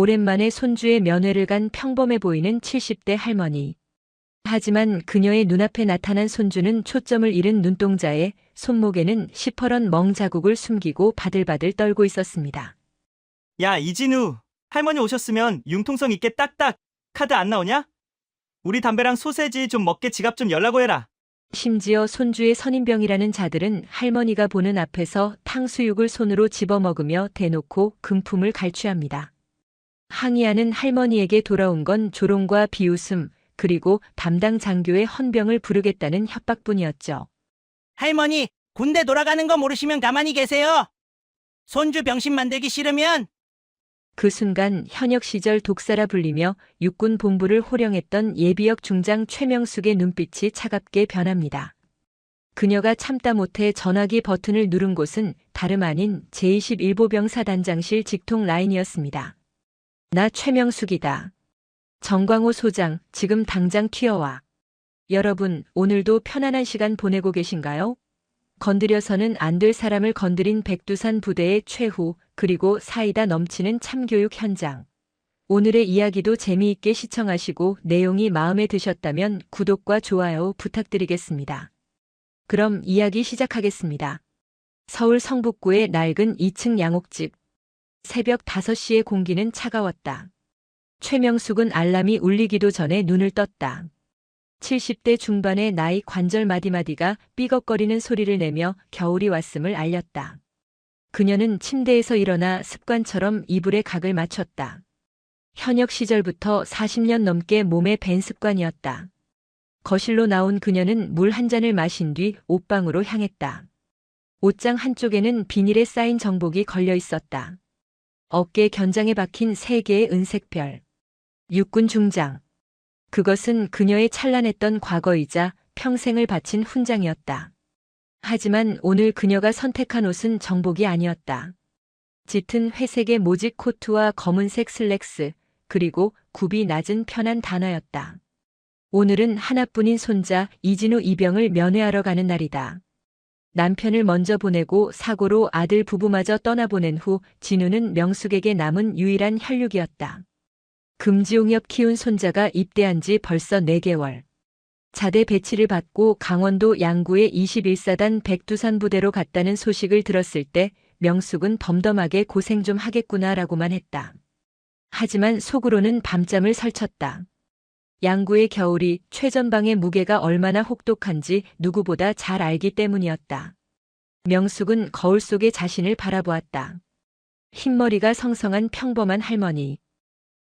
오랜만에 손주의 면회를 간 평범해 보이는 70대 할머니. 하지만 그녀의 눈앞에 나타난 손주는 초점을 잃은 눈동자에 손목에는 시퍼런 멍 자국을 숨기고 바들바들 떨고 있었습니다. 야, 이진우. 할머니 오셨으면 융통성 있게 딱딱. 카드 안 나오냐? 우리 담배랑 소세지 좀 먹게 지갑 좀 열라고 해라. 심지어 손주의 선임병이라는 자들은 할머니가 보는 앞에서 탕수육을 손으로 집어먹으며 대놓고 금품을 갈취합니다. 항의하는 할머니에게 돌아온 건 조롱과 비웃음, 그리고 담당 장교의 헌병을 부르겠다는 협박뿐이었죠. 할머니, 군대 돌아가는 거 모르시면 가만히 계세요. 손주 병신 만들기 싫으면. 그 순간 현역 시절 독사라 불리며 육군 본부를 호령했던 예비역 중장 최명숙의 눈빛이 차갑게 변합니다. 그녀가 참다 못해 전화기 버튼을 누른 곳은 다름 아닌 제21보병사 단장실 직통 라인이었습니다. 나 최명숙이다. 정광호 소장, 지금 당장 튀어와. 여러분, 오늘도 편안한 시간 보내고 계신가요? 건드려서는 안 될 사람을 건드린 백두산 부대의 최후, 그리고 사이다 넘치는 참교육 현장. 오늘의 이야기도 재미있게 시청하시고 내용이 마음에 드셨다면 구독과 좋아요 부탁드리겠습니다. 그럼 이야기 시작하겠습니다. 서울 성북구의 낡은 2층 양옥집. 새벽 5시의 공기는 차가웠다. 최명숙은 알람이 울리기도 전에 눈을 떴다. 70대 중반의 나이 관절 마디마디가 삐걱거리는 소리를 내며 겨울이 왔음을 알렸다. 그녀는 침대에서 일어나 습관처럼 이불에 각을 맞췄다. 현역 시절부터 40년 넘게 몸에 밴 습관이었다. 거실로 나온 그녀는 물 한 잔을 마신 뒤 옷방으로 향했다. 옷장 한쪽에는 비닐에 쌓인 정복이 걸려 있었다. 어깨 견장에 박힌 3개의 은색별. 육군 중장. 그것은 그녀의 찬란했던 과거이자 평생을 바친 훈장이었다. 하지만 오늘 그녀가 선택한 옷은 정복이 아니었다. 짙은 회색의 모직 코트와 검은색 슬랙스, 그리고 굽이 낮은 편한 단화였다. 오늘은 하나뿐인 손자 이진우 이병을 면회하러 가는 날이다. 남편을 먼저 보내고 사고로 아들 부부마저 떠나보낸 후 진우는 명숙에게 남은 유일한 혈육이었다. 금지용엽 키운 손자가 입대한 지 벌써 4개월. 자대 배치를 받고 강원도 양구의 21사단 백두산 부대로 갔다는 소식을 들었을 때 명숙은 덤덤하게 고생 좀 하겠구나라고만 했다. 하지만 속으로는 밤잠을 설쳤다. 양구의 겨울이 최전방의 무게가 얼마나 혹독한지 누구보다 잘 알기 때문이었다. 명숙은 거울 속에 자신을 바라보았다. 흰머리가 성성한 평범한 할머니.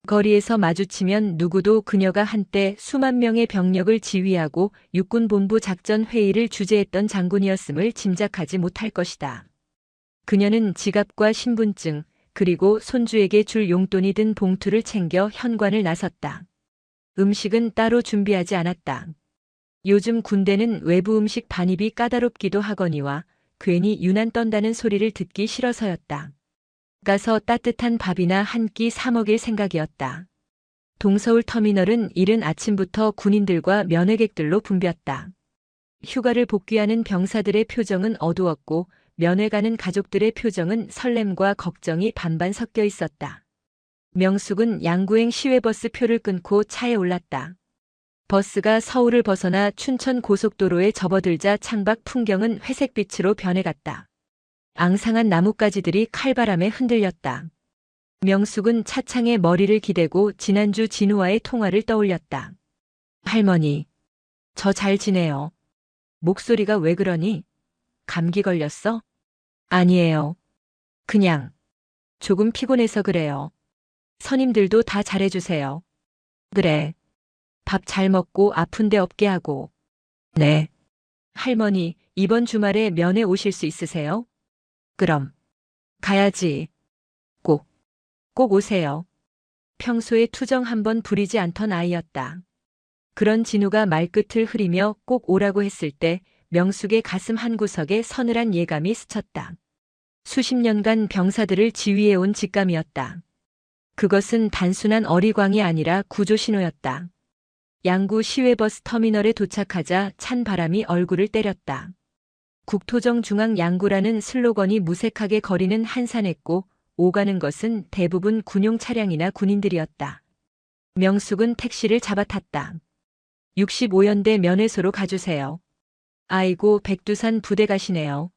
거리에서 마주치면 누구도 그녀가 한때 수만 명의 병력을 지휘하고 육군본부 작전회의를 주재했던 장군이었음을 짐작하지 못할 것이다. 그녀는 지갑과 신분증, 그리고 손주에게 줄 용돈이 든 봉투를 챙겨 현관을 나섰다. 음식은 따로 준비하지 않았다. 요즘 군대는 외부 음식 반입이 까다롭기도 하거니와 괜히 유난 떤다는 소리를 듣기 싫어서였다. 가서 따뜻한 밥이나 한 끼 사 먹일 생각이었다. 동서울 터미널은 이른 아침부터 군인들과 면회객들로 붐볐다. 휴가를 복귀하는 병사들의 표정은 어두웠고 면회 가는 가족들의 표정은 설렘과 걱정이 반반 섞여 있었다. 명숙은 양구행 시외버스 표를 끊고 차에 올랐다. 버스가 서울을 벗어나 춘천 고속도로에 접어들자 창밖 풍경은 회색빛으로 변해갔다. 앙상한 나뭇가지들이 칼바람에 흔들렸다. 명숙은 차창에 머리를 기대고 지난주 진우와의 통화를 떠올렸다. 할머니, 저 잘 지내요. 목소리가 왜 그러니? 감기 걸렸어? 아니에요. 그냥 조금 피곤해서 그래요. 선임들도 다 잘해주세요. 그래. 밥 잘 먹고 아픈 데 없게 하고. 네. 할머니, 이번 주말에 면회 오실 수 있으세요? 그럼. 가야지. 꼭 오세요. 평소에 투정 한번 부리지 않던 아이였다. 그런 진우가 말끝을 흐리며 꼭 오라고 했을 때 명숙의 가슴 한구석에 서늘한 예감이 스쳤다. 수십 년간 병사들을 지휘해온 직감이었다. 그것은 단순한 어리광이 아니라 구조신호였다. 양구 시외버스 터미널에 도착하자 찬 바람이 얼굴을 때렸다. 국토정 중앙 양구라는 슬로건이 무색하게 거리는 한산했고 오가는 것은 대부분 군용 차량이나 군인들이었다. 명숙은 택시를 잡아탔다. 65연대 면회소로 가주세요. 아이고, 백두산 부대 가시네요.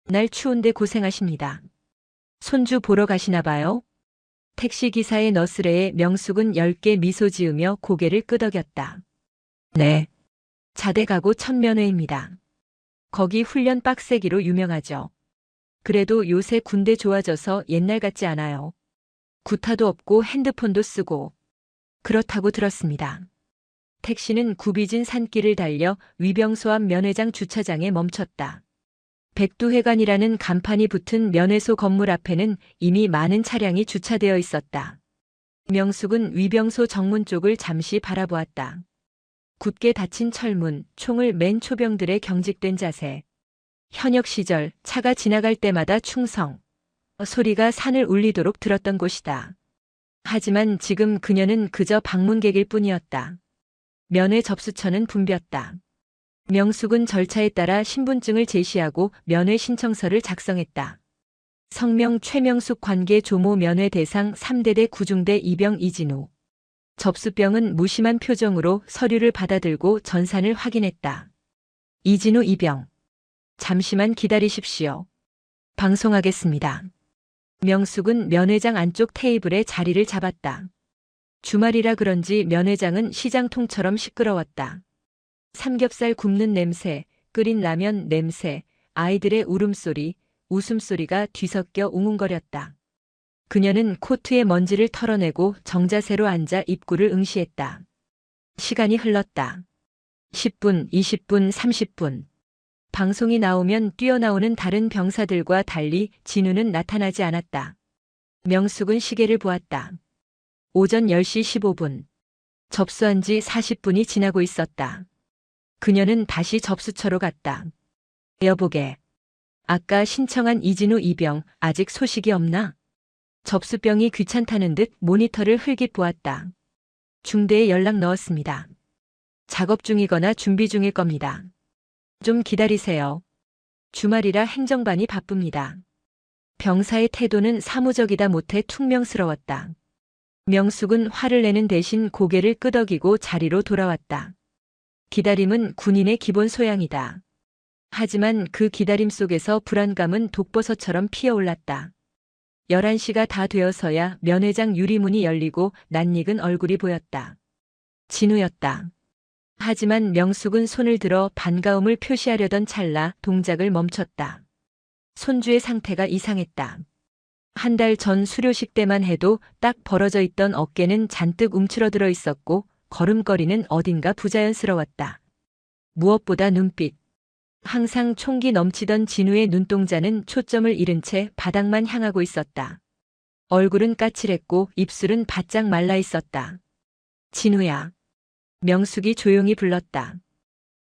날 추운데 고생하십니다. 손주 보러 가시나 봐요? 택시기사의 너스레에 명숙은 엷게 미소 지으며 고개를 끄덕였다. 네. 자대가고 천면회입니다. 거기 훈련 빡세기로 유명하죠. 그래도 요새 군대 좋아져서 옛날 같지 않아요. 구타도 없고 핸드폰도 쓰고. 그렇다고 들었습니다. 택시는 굽이진 산길을 달려 위병소 앞 면회장 주차장에 멈췄다. 백두회관이라는 간판이 붙은 면회소 건물 앞에는 이미 많은 차량이 주차되어 있었다. 명숙은 위병소 정문 쪽을 잠시 바라보았다. 굳게 닫힌 철문, 총을 맨 초병들의 경직된 자세. 현역 시절 차가 지나갈 때마다 충성. 소리가 산을 울리도록 들었던 곳이다. 하지만 지금 그녀는 그저 방문객일 뿐이었다. 면회 접수처는 붐볐다. 명숙은 절차에 따라 신분증을 제시하고 면회 신청서를 작성했다. 성명 최명숙 관계 조모 면회 대상 3대대 구중대 이병 이진우. 접수병은 무심한 표정으로 서류를 받아들고 전산을 확인했다. 이진우 이병. 잠시만 기다리십시오. 방송하겠습니다. 명숙은 면회장 안쪽 테이블에 자리를 잡았다. 주말이라 그런지 면회장은 시장통처럼 시끄러웠다. 삼겹살 굽는 냄새, 끓인 라면 냄새, 아이들의 울음소리, 웃음소리가 뒤섞여 웅웅거렸다. 그녀는 코트의 먼지를 털어내고 정자세로 앉아 입구를 응시했다. 시간이 흘렀다. 10분, 20분, 30분. 방송이 나오면 뛰어나오는 다른 병사들과 달리 진우는 나타나지 않았다. 명숙은 시계를 보았다. 오전 10시 15분. 접수한 지 40분이 지나고 있었다. 그녀는 다시 접수처로 갔다. 여보게. 아까 신청한 이진우 이병 아직 소식이 없나? 접수병이 귀찮다는 듯 모니터를 흘깃 보았다. 중대에 연락 넣었습니다. 작업 중이거나 준비 중일 겁니다. 좀 기다리세요. 주말이라 행정반이 바쁩니다. 병사의 태도는 사무적이다 못해 퉁명스러웠다. 명숙은 화를 내는 대신 고개를 끄덕이고 자리로 돌아왔다. 기다림은 군인의 기본 소양이다. 하지만 그 기다림 속에서 불안감은 독버섯처럼 피어올랐다. 11시가 다 되어서야 면회장 유리문이 열리고 낯익은 얼굴이 보였다. 진우였다. 하지만 명숙은 손을 들어 반가움을 표시하려던 찰나 동작을 멈췄다. 손주의 상태가 이상했다. 한 달 전 수료식 때만 해도 딱 벌어져 있던 어깨는 잔뜩 움츠러들어 있었고 걸음걸이는 어딘가 부자연스러웠다. 무엇보다 눈빛. 항상 총기 넘치던 진우의 눈동자는 초점을 잃은 채 바닥만 향하고 있었다. 얼굴은 까칠했고 입술은 바짝 말라 있었다. 진우야. 명숙이 조용히 불렀다.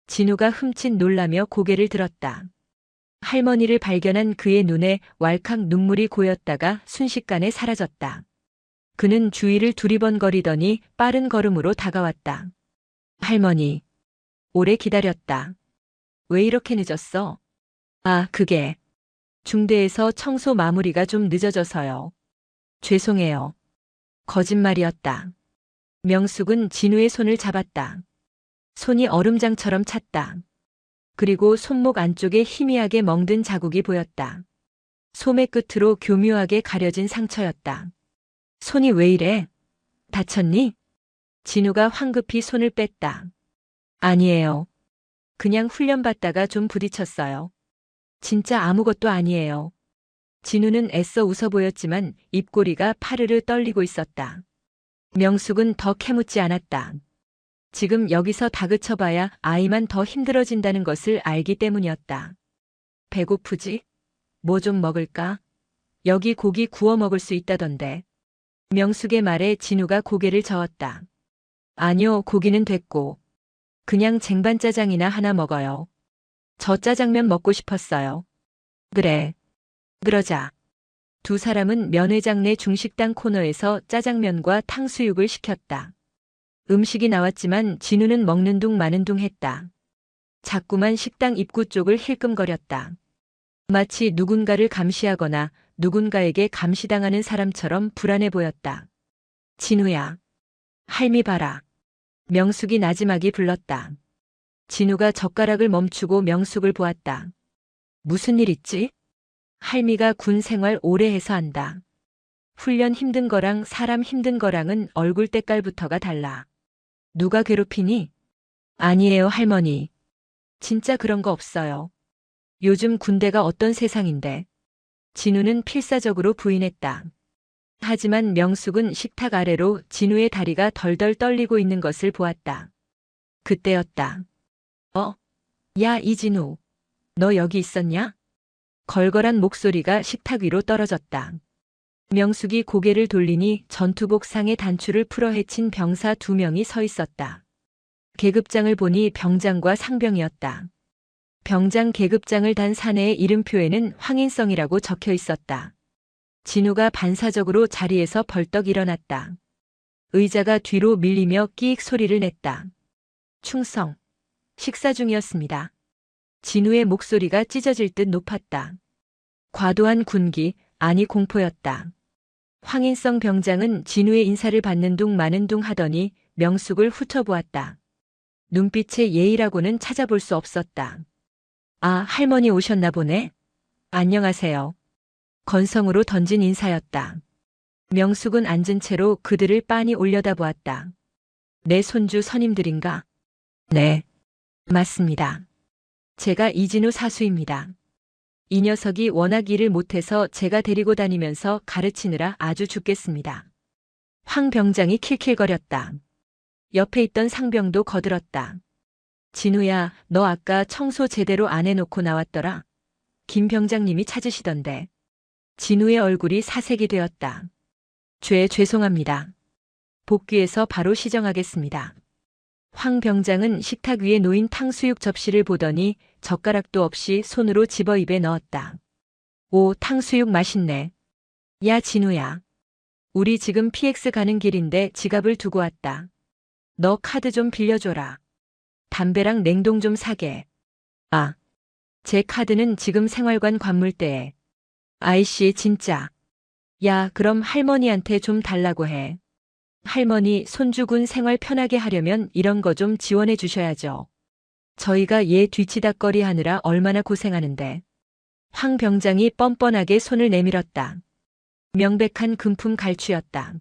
진우가 흠칫 놀라며 고개를 들었다. 할머니를 발견한 그의 눈에 왈칵 눈물이 고였다가 순식간에 사라졌다. 그는 주위를 두리번거리더니 빠른 걸음으로 다가왔다. 할머니. 오래 기다렸다. 왜 이렇게 늦었어? 아, 그게. 중대에서 청소 마무리가 좀 늦어져서요. 죄송해요. 거짓말이었다. 명숙은 진우의 손을 잡았다. 손이 얼음장처럼 찼다. 그리고 손목 안쪽에 희미하게 멍든 자국이 보였다. 소매 끝으로 교묘하게 가려진 상처였다. 손이 왜 이래? 다쳤니? 진우가 황급히 손을 뺐다. 아니에요. 그냥 훈련받다가 좀 부딪혔어요. 진짜 아무것도 아니에요. 진우는 애써 웃어 보였지만 입꼬리가 파르르 떨리고 있었다. 명숙은 더 캐묻지 않았다. 지금 여기서 다그쳐봐야 아이만 더 힘들어진다는 것을 알기 때문이었다. 배고프지? 뭐 좀 먹을까? 여기 고기 구워 먹을 수 있다던데. 명숙의 말에 진우가 고개를 저었다. 아니요, 고기는 됐고. 그냥 쟁반짜장이나 하나 먹어요. 저 짜장면 먹고 싶었어요. 그래. 그러자. 두 사람은 면회장 내 중식당 코너에서 짜장면과 탕수육을 시켰다. 음식이 나왔지만 진우는 먹는 둥 마는 둥 했다. 자꾸만 식당 입구 쪽을 힐끔거렸다. 마치 누군가를 감시하거나 누군가에게 감시당하는 사람처럼 불안해 보였다. 진우야. 할미 봐라. 명숙이 나지막이 불렀다. 진우가 젓가락을 멈추고 명숙을 보았다. 무슨 일 있지? 할미가 군 생활 오래 해서 안다. 훈련 힘든 거랑 사람 힘든 거랑은 얼굴 때깔부터가 달라. 누가 괴롭히니? 아니에요, 할머니. 진짜 그런 거 없어요. 요즘 군대가 어떤 세상인데. 진우는 필사적으로 부인했다. 하지만 명숙은 식탁 아래로 진우의 다리가 덜덜 떨리고 있는 것을 보았다. 그때였다. 야, 이진우. 너 여기 있었냐? 걸걸한 목소리가 식탁 위로 떨어졌다. 명숙이 고개를 돌리니 전투복 상의 단추를 풀어 헤친 병사 2명이 서 있었다. 계급장을 보니 병장과 상병이었다. 병장 계급장을 단 사내의 이름표에는 황인성이라고 적혀 있었다. 진우가 반사적으로 자리에서 벌떡 일어났다. 의자가 뒤로 밀리며 끼익 소리를 냈다. 충성. 식사 중이었습니다. 진우의 목소리가 찢어질 듯 높았다. 과도한 군기, 아니 공포였다. 황인성 병장은 진우의 인사를 받는 둥 마는 둥 하더니 명숙을 훑어보았다. 눈빛의 예의라고는 찾아볼 수 없었다. 아, 할머니 오셨나 보네. 안녕하세요. 건성으로 던진 인사였다. 명숙은 앉은 채로 그들을 빤히 올려다보았다. 내 손주 선임들인가? 네. 맞습니다. 제가 이진우 사수입니다. 이 녀석이 워낙 일을 못해서 제가 데리고 다니면서 가르치느라 아주 죽겠습니다. 황 병장이 킬킬거렸다. 옆에 있던 상병도 거들었다. 진우야, 너 아까 청소 제대로 안 해놓고 나왔더라. 김 병장님이 찾으시던데. 진우의 얼굴이 사색이 되었다. 죄송합니다. 복귀해서 바로 시정하겠습니다. 황 병장은 식탁 위에 놓인 탕수육 접시를 보더니 젓가락도 없이 손으로 집어 입에 넣었다. 오, 탕수육 맛있네. 야, 진우야. 우리 지금 PX 가는 길인데 지갑을 두고 왔다. 너 카드 좀 빌려줘라. 담배랑 냉동 좀 사게. 아, 제 카드는 지금 생활관 관물대에. 아이씨, 진짜. 야, 그럼 할머니한테 좀 달라고 해. 할머니, 손주군 생활 편하게 하려면 이런 거 좀 지원해 주셔야죠. 저희가 얘 뒤치다꺼리 하느라 얼마나 고생하는데. 황 병장이 뻔뻔하게 손을 내밀었다. 명백한 금품 갈취였다.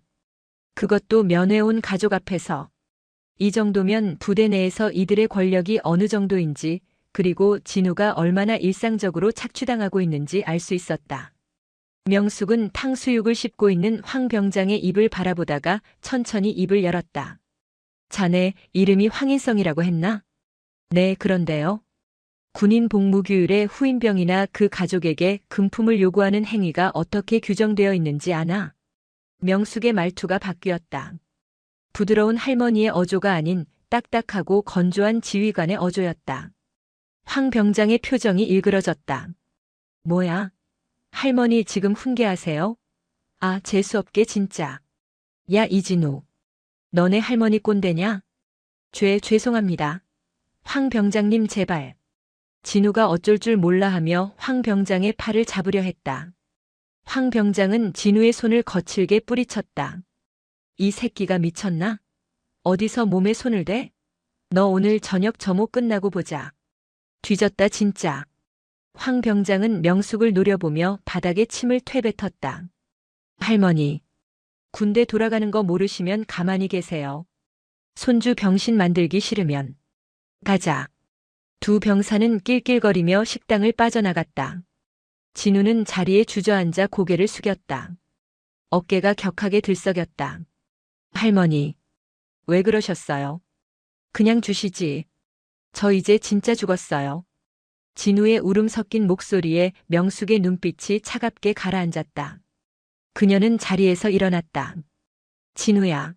그것도 면회온 가족 앞에서. 이 정도면 부대 내에서 이들의 권력이 어느 정도인지, 그리고 진우가 얼마나 일상적으로 착취당하고 있는지 알 수 있었다. 명숙은 탕수육을 씹고 있는 황 병장의 입을 바라보다가 천천히 입을 열었다. 자네 이름이 황인성이라고 했나? 네, 그런데요. 군인 복무규율에 후임병이나 그 가족에게 금품을 요구하는 행위가 어떻게 규정되어 있는지 아나? 명숙의 말투가 바뀌었다. 부드러운 할머니의 어조가 아닌 딱딱하고 건조한 지휘관의 어조였다. 황 병장의 표정이 일그러졌다. 뭐야? 할머니 지금 훈계하세요? 아, 재수없게 진짜. 야, 이진우. 너네 할머니 꼰대냐? 죄송합니다. 황 병장님 제발. 진우가 어쩔 줄 몰라 하며 황 병장의 팔을 잡으려 했다. 황 병장은 진우의 손을 거칠게 뿌리쳤다. 이 새끼가 미쳤나? 어디서 몸에 손을 대? 너 오늘 저녁 점호 끝나고 보자. 뒤졌다 진짜. 황 병장은 명숙을 노려보며 바닥에 침을 퇴뱉었다. 할머니, 군대 돌아가는 거 모르시면 가만히 계세요. 손주 병신 만들기 싫으면. 가자. 두 병사는 낄낄거리며 식당을 빠져나갔다. 진우는 자리에 주저앉아 고개를 숙였다. 어깨가 격하게 들썩였다. 할머니, 왜 그러셨어요? 그냥 주시지. 저 이제 진짜 죽었어요. 진우의 울음 섞인 목소리에 명숙의 눈빛이 차갑게 가라앉았다. 그녀는 자리에서 일어났다. 진우야,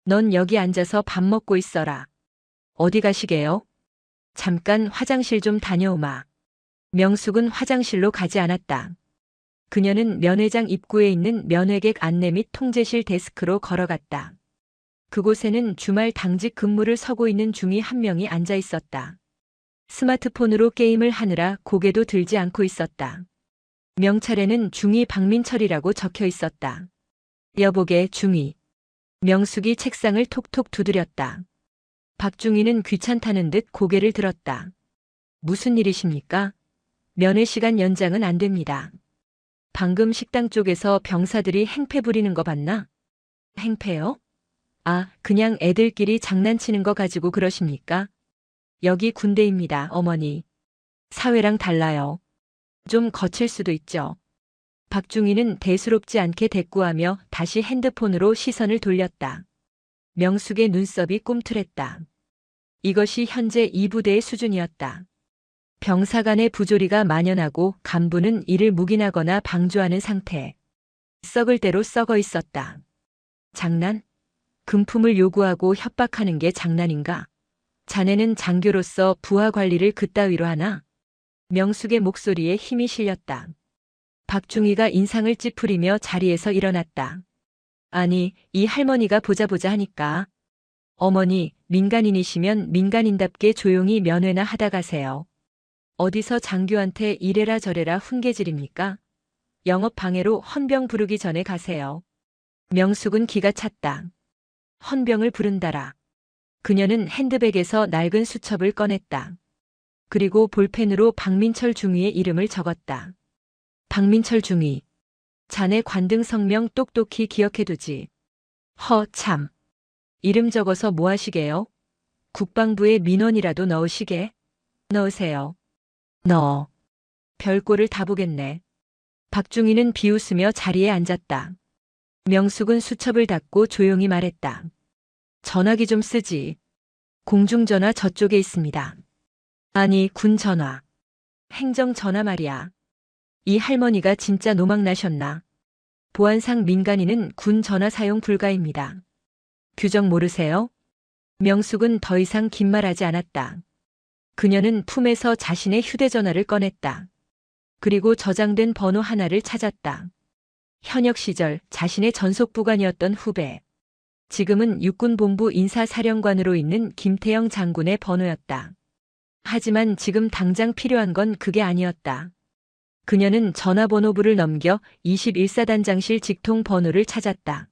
넌 여기 앉아서 밥 먹고 있어라. 어디 가시게요? 잠깐 화장실 좀 다녀오마. 명숙은 화장실로 가지 않았다. 그녀는 면회장 입구에 있는 면회객 안내 및 통제실 데스크로 걸어갔다. 그곳에는 주말 당직 근무를 서고 있는 중위 한 명이 앉아 있었다. 스마트폰으로 게임을 하느라 고개도 들지 않고 있었다. 명찰에는 중위 박민철이라고 적혀 있었다. 여보게 중위. 명숙이 책상을 톡톡 두드렸다. 박중희는 귀찮다는 듯 고개를 들었다. 무슨 일이십니까? 면회 시간 연장은 안 됩니다. 방금 식당 쪽에서 병사들이 행패 부리는 거 봤나? 행패요? 아, 그냥 애들끼리 장난치는 거 가지고 그러십니까? 여기 군대입니다, 어머니. 사회랑 달라요. 좀 거칠 수도 있죠. 박중희는 대수롭지 않게 대꾸하며 다시 핸드폰으로 시선을 돌렸다. 명숙의 눈썹이 꿈틀했다. 이것이 현재 이 부대의 수준이었다. 병사 간의 부조리가 만연하고 간부는 이를 묵인하거나 방조하는 상태. 썩을 대로 썩어 있었다. 장난? 금품을 요구하고 협박하는 게 장난인가? 자네는 장교로서 부하 관리를 그따위로 하나? 명숙의 목소리에 힘이 실렸다. 박중희가 인상을 찌푸리며 자리에서 일어났다. 아니, 이 할머니가 보자 하니까. 어머니, 민간인이시면 민간인답게 조용히 면회나 하다 가세요. 어디서 장교한테 이래라 저래라 훈계질입니까? 영업 방해로 헌병 부르기 전에 가세요. 명숙은 기가 찼다. 헌병을 부른다라. 그녀는 핸드백에서 낡은 수첩을 꺼냈다. 그리고 볼펜으로 박민철 중위의 이름을 적었다. 박민철 중위. 자네 관등 성명 똑똑히 기억해두지. 참. 이름 적어서 뭐 하시게요? 국방부에 민원이라도 넣으시게? 넣으세요. 넣어. 별꼴을 다 보겠네. 박중희는 비웃으며 자리에 앉았다. 명숙은 수첩을 닫고 조용히 말했다. 전화기 좀 쓰지. 공중전화 저쪽에 있습니다. 아니, 군전화. 행정전화 말이야. 이 할머니가 진짜 노망나셨나? 보안상 민간인은 군 전화 사용 불가입니다. 규정 모르세요? 명숙은 더 이상 긴 말하지 않았다. 그녀는 품에서 자신의 휴대전화를 꺼냈다. 그리고 저장된 번호 하나를 찾았다. 현역 시절 자신의 전속부관이었던 후배. 지금은 육군본부 인사사령관으로 있는 김태영 장군의 번호였다. 하지만 지금 당장 필요한 건 그게 아니었다. 그녀는 전화번호부를 넘겨 21사단장실 직통 번호를 찾았다.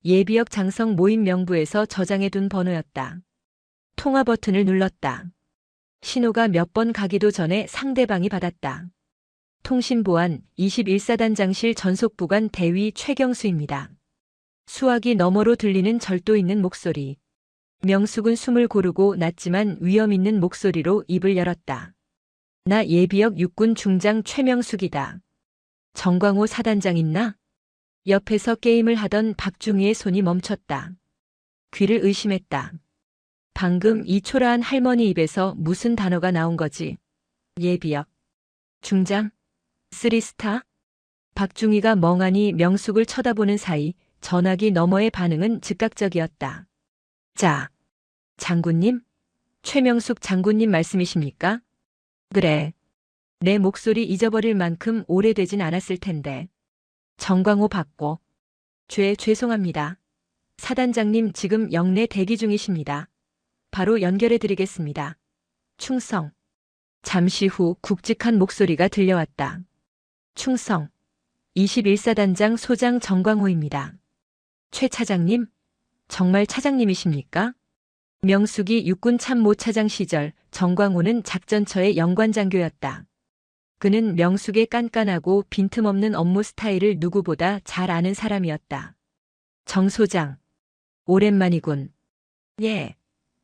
예비역 장성 모임 명부에서 저장해둔 번호였다. 통화 버튼을 눌렀다. 신호가 몇 번 가기도 전에 상대방이 받았다. 통신보안 21사단장실 전속부관 대위 최경수입니다. 수화기 너머로 들리는 절도 있는 목소리. 명숙은 숨을 고르고 낮지만 위험 있는 목소리로 입을 열었다. 나 예비역 육군 중장 최명숙이다. 정광호 사단장 있나? 옆에서 게임을 하던 박중희의 손이 멈췄다. 귀를 의심했다. 방금 이 초라한 할머니 입에서 무슨 단어가 나온 거지? 예비역. 중장? 쓰리스타? 박중희가 멍하니 명숙을 쳐다보는 사이 전화기 너머의 반응은 즉각적이었다. 자, 장군님? 최명숙 장군님 말씀이십니까? 그래. 내 목소리 잊어버릴 만큼 오래되진 않았을 텐데. 정광호 받고. 죄송합니다. 사단장님 지금 영내 대기 중이십니다. 바로 연결해 드리겠습니다. 충성. 잠시 후 굵직한 목소리가 들려왔다. 충성. 21사단장 소장 정광호입니다. 최 차장님? 정말 차장님이십니까? 명숙이 육군 참모차장 시절 정광호는 작전처의 영관장교였다. 그는 명숙의 깐깐하고 빈틈없는 업무 스타일을 누구보다 잘 아는 사람이었다. 정 소장. 오랜만이군. 예.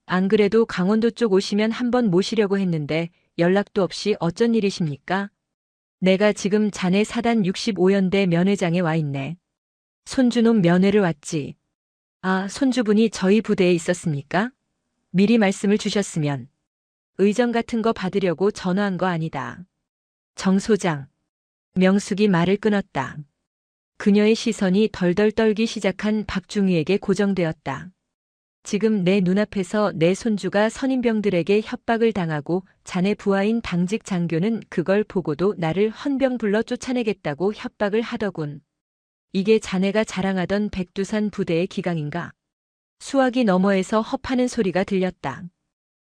안 그래도 강원도 쪽 오시면 한번 모시려고 했는데 연락도 없이 어쩐 일이십니까? 내가 지금 자네 사단 65연대 면회장에 와 있네. 손주놈 면회를 왔지. 아, 손주분이 저희 부대에 있었습니까? 미리 말씀을 주셨으면. 의전 같은 거 받으려고 전화한 거 아니다. 정 소장. 명숙이 말을 끊었다. 그녀의 시선이 덜덜 떨기 시작한 박중희에게 고정되었다. 지금 내 눈앞에서 내 손주가 선임병들에게 협박을 당하고 자네 부하인 당직 장교는 그걸 보고도 나를 헌병 불러 쫓아내겠다고 협박을 하더군. 이게 자네가 자랑하던 백두산 부대의 기강인가? 수화기 너머에서 헛하는 소리가 들렸다.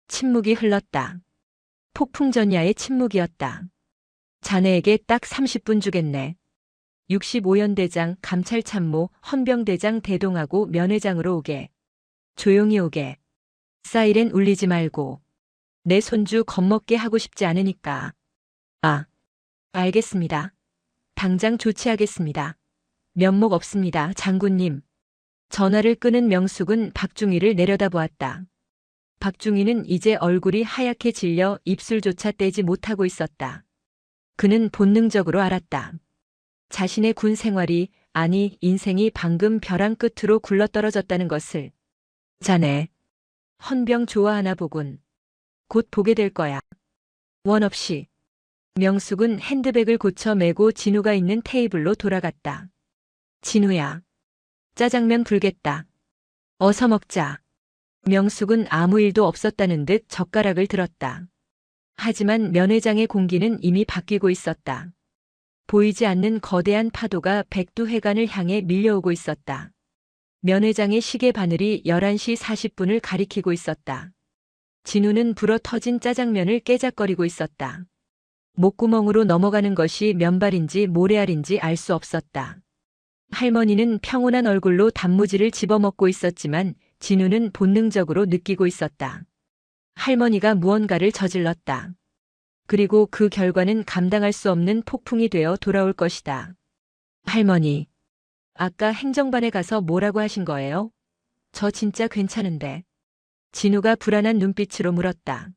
침묵이 흘렀다. 폭풍전야의 침묵이었다. 자네에게 딱 30분 주겠네. 65연대장, 감찰참모, 헌병대장 대동하고 면회장으로 오게. 조용히 오게. 사이렌 울리지 말고. 내 손주 겁먹게 하고 싶지 않으니까. 아, 알겠습니다. 당장 조치하겠습니다. 면목 없습니다, 장군님. 전화를 끊은 명숙은 박중희를 내려다보았다. 박중희는 이제 얼굴이 하얗게 질려 입술조차 떼지 못하고 있었다. 그는 본능적으로 알았다. 자신의 군 생활이, 아니 인생이 방금 벼랑 끝으로 굴러떨어졌다는 것을. 자네, 헌병 좋아하나 보군. 곧 보게 될 거야. 원 없이. 명숙은 핸드백을 고쳐 메고 진우가 있는 테이블로 돌아갔다. 진우야, 짜장면 불겠다. 어서 먹자. 명숙은 아무 일도 없었다는 듯 젓가락을 들었다. 하지만 면회장의 공기는 이미 바뀌고 있었다. 보이지 않는 거대한 파도가 백두회관을 향해 밀려오고 있었다. 면회장의 시계 바늘이 11시 40분을 가리키고 있었다. 진우는 불어 터진 짜장면을 깨작거리고 있었다. 목구멍으로 넘어가는 것이 면발인지 모래알인지 알 수 없었다. 할머니는 평온한 얼굴로 단무지를 집어먹고 있었지만 진우는 본능적으로 느끼고 있었다. 할머니가 무언가를 저질렀다. 그리고 그 결과는 감당할 수 없는 폭풍이 되어 돌아올 것이다. 할머니, 아까 행정반에 가서 뭐라고 하신 거예요? 저 진짜 괜찮은데. 진우가 불안한 눈빛으로 물었다.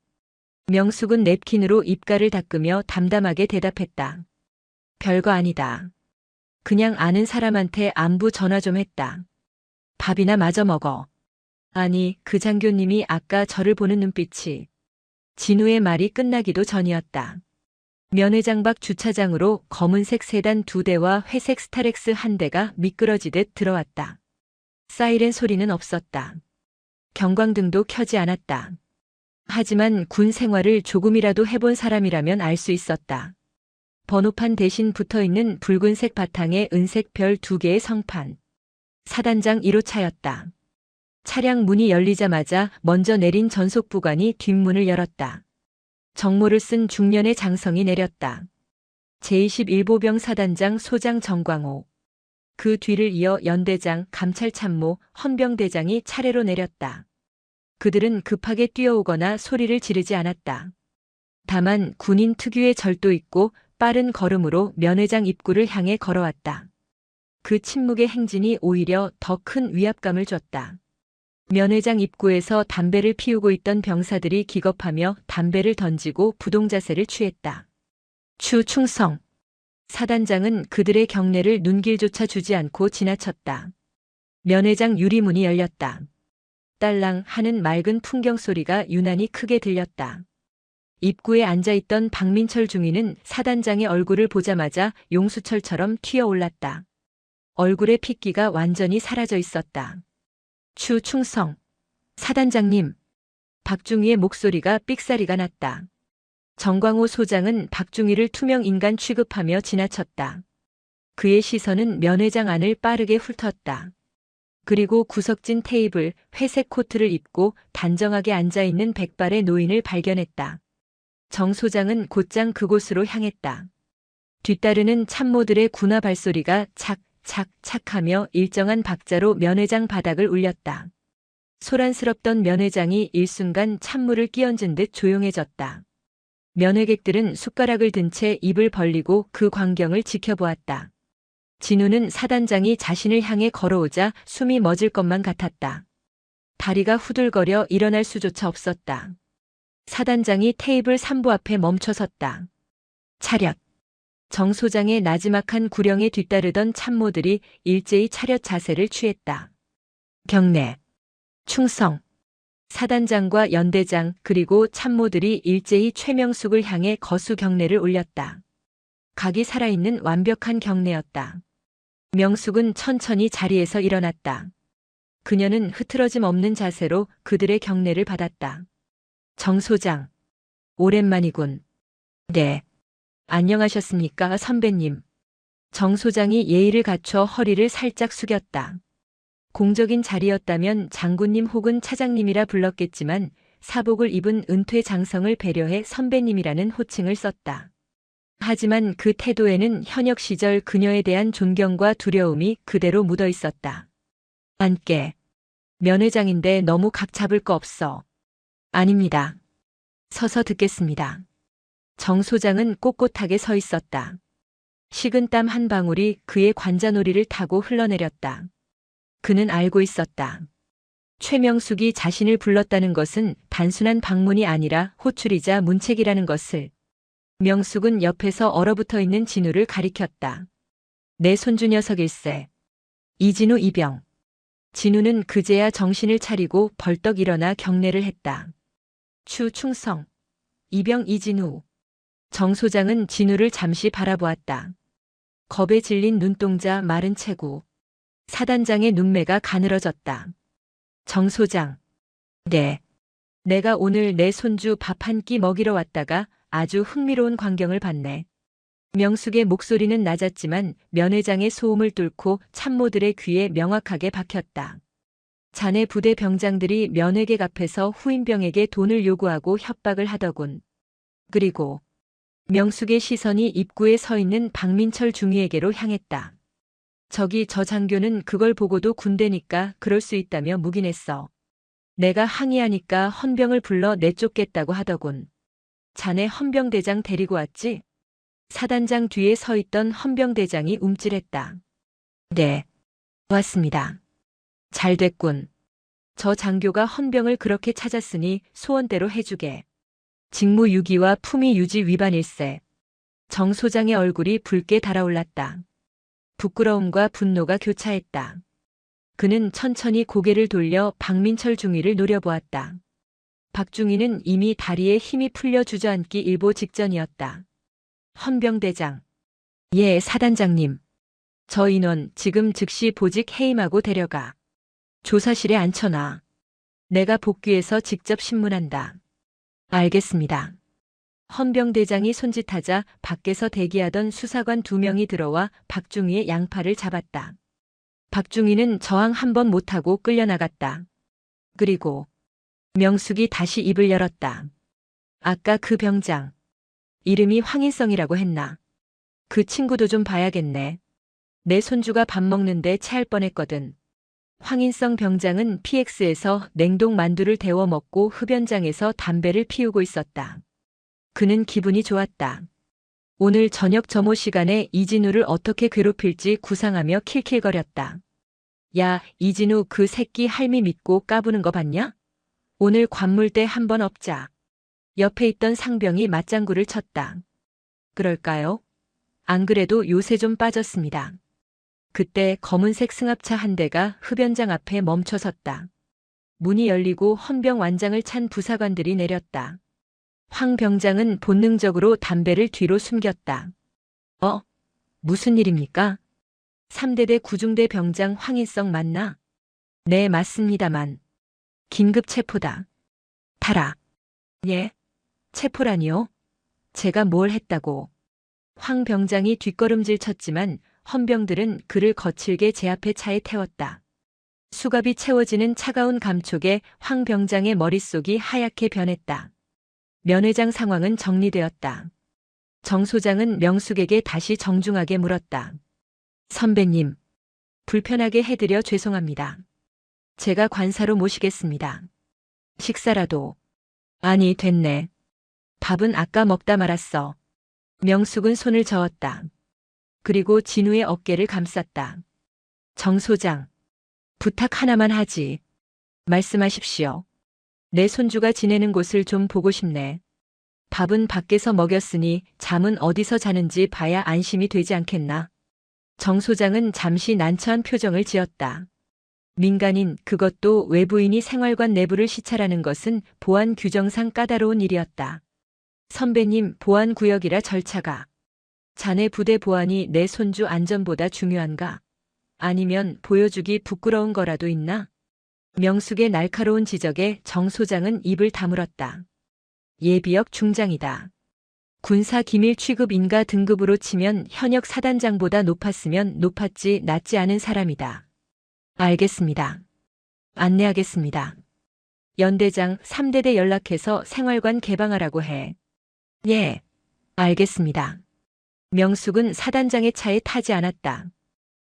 명숙은 냅킨으로 입가를 닦으며 담담하게 대답했다. 별거 아니다. 그냥 아는 사람한테 안부 전화 좀 했다. 밥이나 마저 먹어. 아니, 그 장교님이 아까 저를 보는 눈빛이. 진우의 말이 끝나기도 전이었다. 면회장 밖 주차장으로 검은색 세단 2대와 회색 스타렉스 1대가 미끄러지듯 들어왔다. 사이렌 소리는 없었다. 경광등도 켜지 않았다. 하지만 군 생활을 조금이라도 해본 사람이라면 알 수 있었다. 번호판 대신 붙어있는 붉은색 바탕에 은색 별 2개의 성판. 사단장 1호차였다. 차량 문이 열리자마자 먼저 내린 전속부관이 뒷문을 열었다. 정모를 쓴 중년의 장성이 내렸다. 제21보병 사단장 소장 정광호. 그 뒤를 이어 연대장, 감찰참모, 헌병대장이 차례로 내렸다. 그들은 급하게 뛰어오거나 소리를 지르지 않았다. 다만 군인 특유의 절도 있고 빠른 걸음으로 면회장 입구를 향해 걸어왔다. 그 침묵의 행진이 오히려 더 큰 위압감을 줬다. 면회장 입구에서 담배를 피우고 있던 병사들이 기겁하며 담배를 던지고 부동자세를 취했다. 충성. 사단장은 그들의 경례를 눈길조차 주지 않고 지나쳤다. 면회장 유리문이 열렸다. 딸랑 하는 맑은 풍경 소리가 유난히 크게 들렸다. 입구에 앉아있던 박민철 중위는 사단장의 얼굴을 보자마자 용수철처럼 튀어올랐다. 얼굴의 핏기가 완전히 사라져 있었다. 충성. 사단장님. 박중희의 목소리가 삑사리가 났다. 정광호 소장은 박중희를 투명 인간 취급하며 지나쳤다. 그의 시선은 면회장 안을 빠르게 훑었다. 그리고 구석진 테이블, 회색 코트를 입고 단정하게 앉아있는 백발의 노인을 발견했다. 정 소장은 곧장 그곳으로 향했다. 뒤따르는 참모들의 군화 발소리가 착착착하며 일정한 박자로 면회장 바닥을 울렸다. 소란스럽던 면회장이 일순간 찬물을 끼얹은 듯 조용해졌다. 면회객들은 숟가락을 든 채 입을 벌리고 그 광경을 지켜보았다. 진우는 사단장이 자신을 향해 걸어오자 숨이 멎을 것만 같았다. 다리가 후들거려 일어날 수조차 없었다. 사단장이 테이블 3부 앞에 멈춰섰다. 차렷. 정 소장의 나지막한 구령에 뒤따르던 참모들이 일제히 차렷 자세를 취했다. 경례. 충성. 사단장과 연대장 그리고 참모들이 일제히 최명숙을 향해 거수 경례를 올렸다. 각이 살아있는 완벽한 경례였다. 명숙은 천천히 자리에서 일어났다. 그녀는 흐트러짐 없는 자세로 그들의 경례를 받았다. 정 소장. 오랜만이군. 네. 안녕하셨습니까, 선배님. 정 소장이 예의를 갖춰 허리를 살짝 숙였다. 공적인 자리였다면 장군님 혹은 차장님이라 불렀겠지만 사복을 입은 은퇴 장성을 배려해 선배님이라는 호칭을 썼다. 하지만 그 태도에는 현역 시절 그녀에 대한 존경과 두려움이 그대로 묻어 있었다. 앉게. 면 회장인데 너무 각 잡을 거 없어. 아닙니다. 서서 듣겠습니다. 정 소장은 꼿꼿하게 서 있었다. 식은땀 한 방울이 그의 관자놀이를 타고 흘러내렸다. 그는 알고 있었다. 최명숙이 자신을 불렀다는 것은 단순한 방문이 아니라 호출이자 문책이라는 것을. 명숙은 옆에서 얼어붙어 있는 진우를 가리켰다. 내 손주 녀석일세. 이진우 이병. 진우는 그제야 정신을 차리고 벌떡 일어나 경례를 했다. 추 충성. 이병 이진우. 정 소장은 진우를 잠시 바라보았다. 겁에 질린 눈동자 마른 체구. 사단장의 눈매가 가늘어졌다. 정 소장. 네. 내가 오늘 내 손주 밥 한 끼 먹이러 왔다가 아주 흥미로운 광경을 봤네. 명숙의 목소리는 낮았지만 면 회장의 소음을 뚫고 참모들의 귀에 명확하게 박혔다. 자네 부대 병장들이 면회객 앞에서 후임병에게 돈을 요구하고 협박을 하더군. 그리고 명숙의 시선이 입구에 서 있는 박민철 중위에게로 향했다. 저기 저 장교는 그걸 보고도 군대니까 그럴 수 있다며 묵인했어. 내가 항의하니까 헌병을 불러 내쫓겠다고 하더군. 자네 헌병대장 데리고 왔지? 사단장 뒤에 서 있던 헌병대장이 움찔했다. 네. 왔습니다. 잘 됐군. 저 장교가 헌병을 그렇게 찾았으니 소원대로 해주게. 직무유기와 품위유지 위반일세. 정 소장의 얼굴이 붉게 달아올랐다. 부끄러움과 분노가 교차했다. 그는 천천히 고개를 돌려 박민철 중위를 노려보았다. 박중위는 이미 다리에 힘이 풀려 주저앉기 일보 직전이었다. 헌병대장. 예, 사단장님. 저 인원 지금 즉시 보직 해임하고 데려가. 조사실에 앉혀놔. 내가 복귀해서 직접 신문한다. 알겠습니다. 헌병대장이 손짓하자 밖에서 대기하던 수사관 2명이 들어와 박중위의 양팔을 잡았다. 박중위는 저항 한 번 못하고 끌려나갔다. 그리고 명숙이 다시 입을 열었다. 아까 그 병장. 이름이 황인성이라고 했나? 그 친구도 좀 봐야겠네. 내 손주가 밥 먹는데 체할 뻔했거든. 황인성 병장은 PX에서 냉동 만두를 데워 먹고 흡연장에서 담배를 피우고 있었다. 그는 기분이 좋았다. 오늘 저녁 점호 시간에 이진우를 어떻게 괴롭힐지 구상하며 킬킬거렸다. 야, 이진우 그 새끼 할미 믿고 까부는 거 봤냐? 오늘 관물대 한번 엎자. 옆에 있던 상병이 맞장구를 쳤다. 그럴까요? 안 그래도 요새 좀 빠졌습니다. 그때 검은색 승합차 한 대가 흡연장 앞에 멈춰섰다. 문이 열리고 헌병 완장을 찬 부사관들이 내렸다. 황 병장은 본능적으로 담배를 뒤로 숨겼다. 무슨 일입니까? 3대대 구중대 병장 황인성 맞나? 네, 맞습니다만. 긴급 체포다. 타라. 예? 체포라니요? 제가 뭘 했다고. 황 병장이 뒷걸음질 쳤지만 헌병들은 그를 거칠게 제 앞에 차에 태웠다. 수갑이 채워지는 차가운 감촉에 황 병장의 머릿속이 하얗게 변했다. 면 회장 상황은 정리되었다. 정 소장은 명숙에게 다시 정중하게 물었다. 선배님, 불편하게 해드려 죄송합니다. 제가 관사로 모시겠습니다. 식사라도. 아니, 됐네. 밥은 아까 먹다 말았어. 명숙은 손을 저었다. 그리고 진우의 어깨를 감쌌다. 정 소장, 부탁 하나만 하지. 말씀하십시오. 내 손주가 지내는 곳을 좀 보고 싶네. 밥은 밖에서 먹였으니 잠은 어디서 자는지 봐야 안심이 되지 않겠나. 정 소장은 잠시 난처한 표정을 지었다. 민간인, 그것도 외부인이 생활관 내부를 시찰하는 것은 보안 규정상 까다로운 일이었다. 선배님, 보안구역이라 절차가. 자네 부대 보안이 내 손주 안전보다 중요한가? 아니면 보여주기 부끄러운 거라도 있나? 명숙의 날카로운 지적에 정 소장은 입을 다물었다. 예비역 중장이다. 군사 기밀 취급 인가 등급으로 치면 현역 사단장보다 높았으면 높았지 낮지 않은 사람이다. 알겠습니다. 안내하겠습니다. 연대장 3대대 연락해서 생활관 개방하라고 해. 예, 알겠습니다. 명숙은 사단장의 차에 타지 않았다.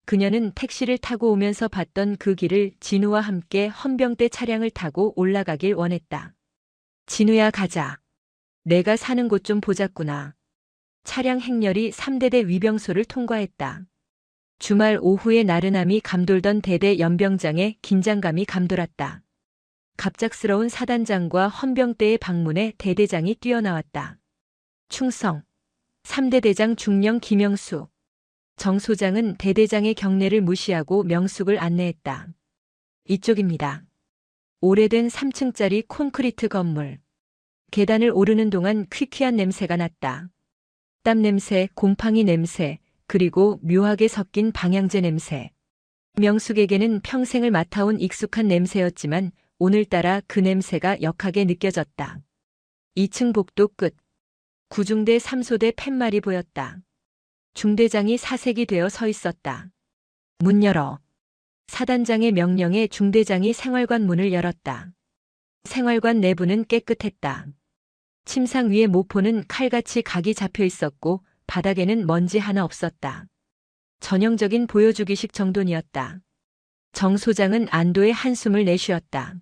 그녀는 택시를 타고 오면서 봤던 그 길을 진우와 함께 헌병대 차량을 타고 올라가길 원했다. 진우야, 가자. 내가 사는 곳 좀 보자꾸나. 차량 행렬이 3대대 위병소를 통과했다. 주말 오후의 나른함이 감돌던 대대 연병장에 긴장감이 감돌았다. 갑작스러운 사단장과 헌병대의 방문에 대대장이 뛰어나왔다. 충성. 3대 대장 중령 김영수. 정 소장은 대대장의 경례를 무시하고 명숙을 안내했다. 이쪽입니다. 오래된 3층짜리 콘크리트 건물. 계단을 오르는 동안 퀴퀴한 냄새가 났다. 땀 냄새, 곰팡이 냄새, 그리고 묘하게 섞인 방향제 냄새. 명숙에게는 평생을 맡아온 익숙한 냄새였지만 오늘따라 그 냄새가 역하게 느껴졌다. 2층 복도 끝. 구중대 3소대 팻말이 보였다. 중대장이 사색이 되어 서 있었다. 문 열어. 사단장의 명령에 중대장이 생활관 문을 열었다. 생활관 내부는 깨끗했다. 침상 위에 모포는 칼같이 각이 잡혀 있었고 바닥에는 먼지 하나 없었다. 전형적인 보여주기식 정돈이었다. 정 소장은 안도의 한숨을 내쉬었다.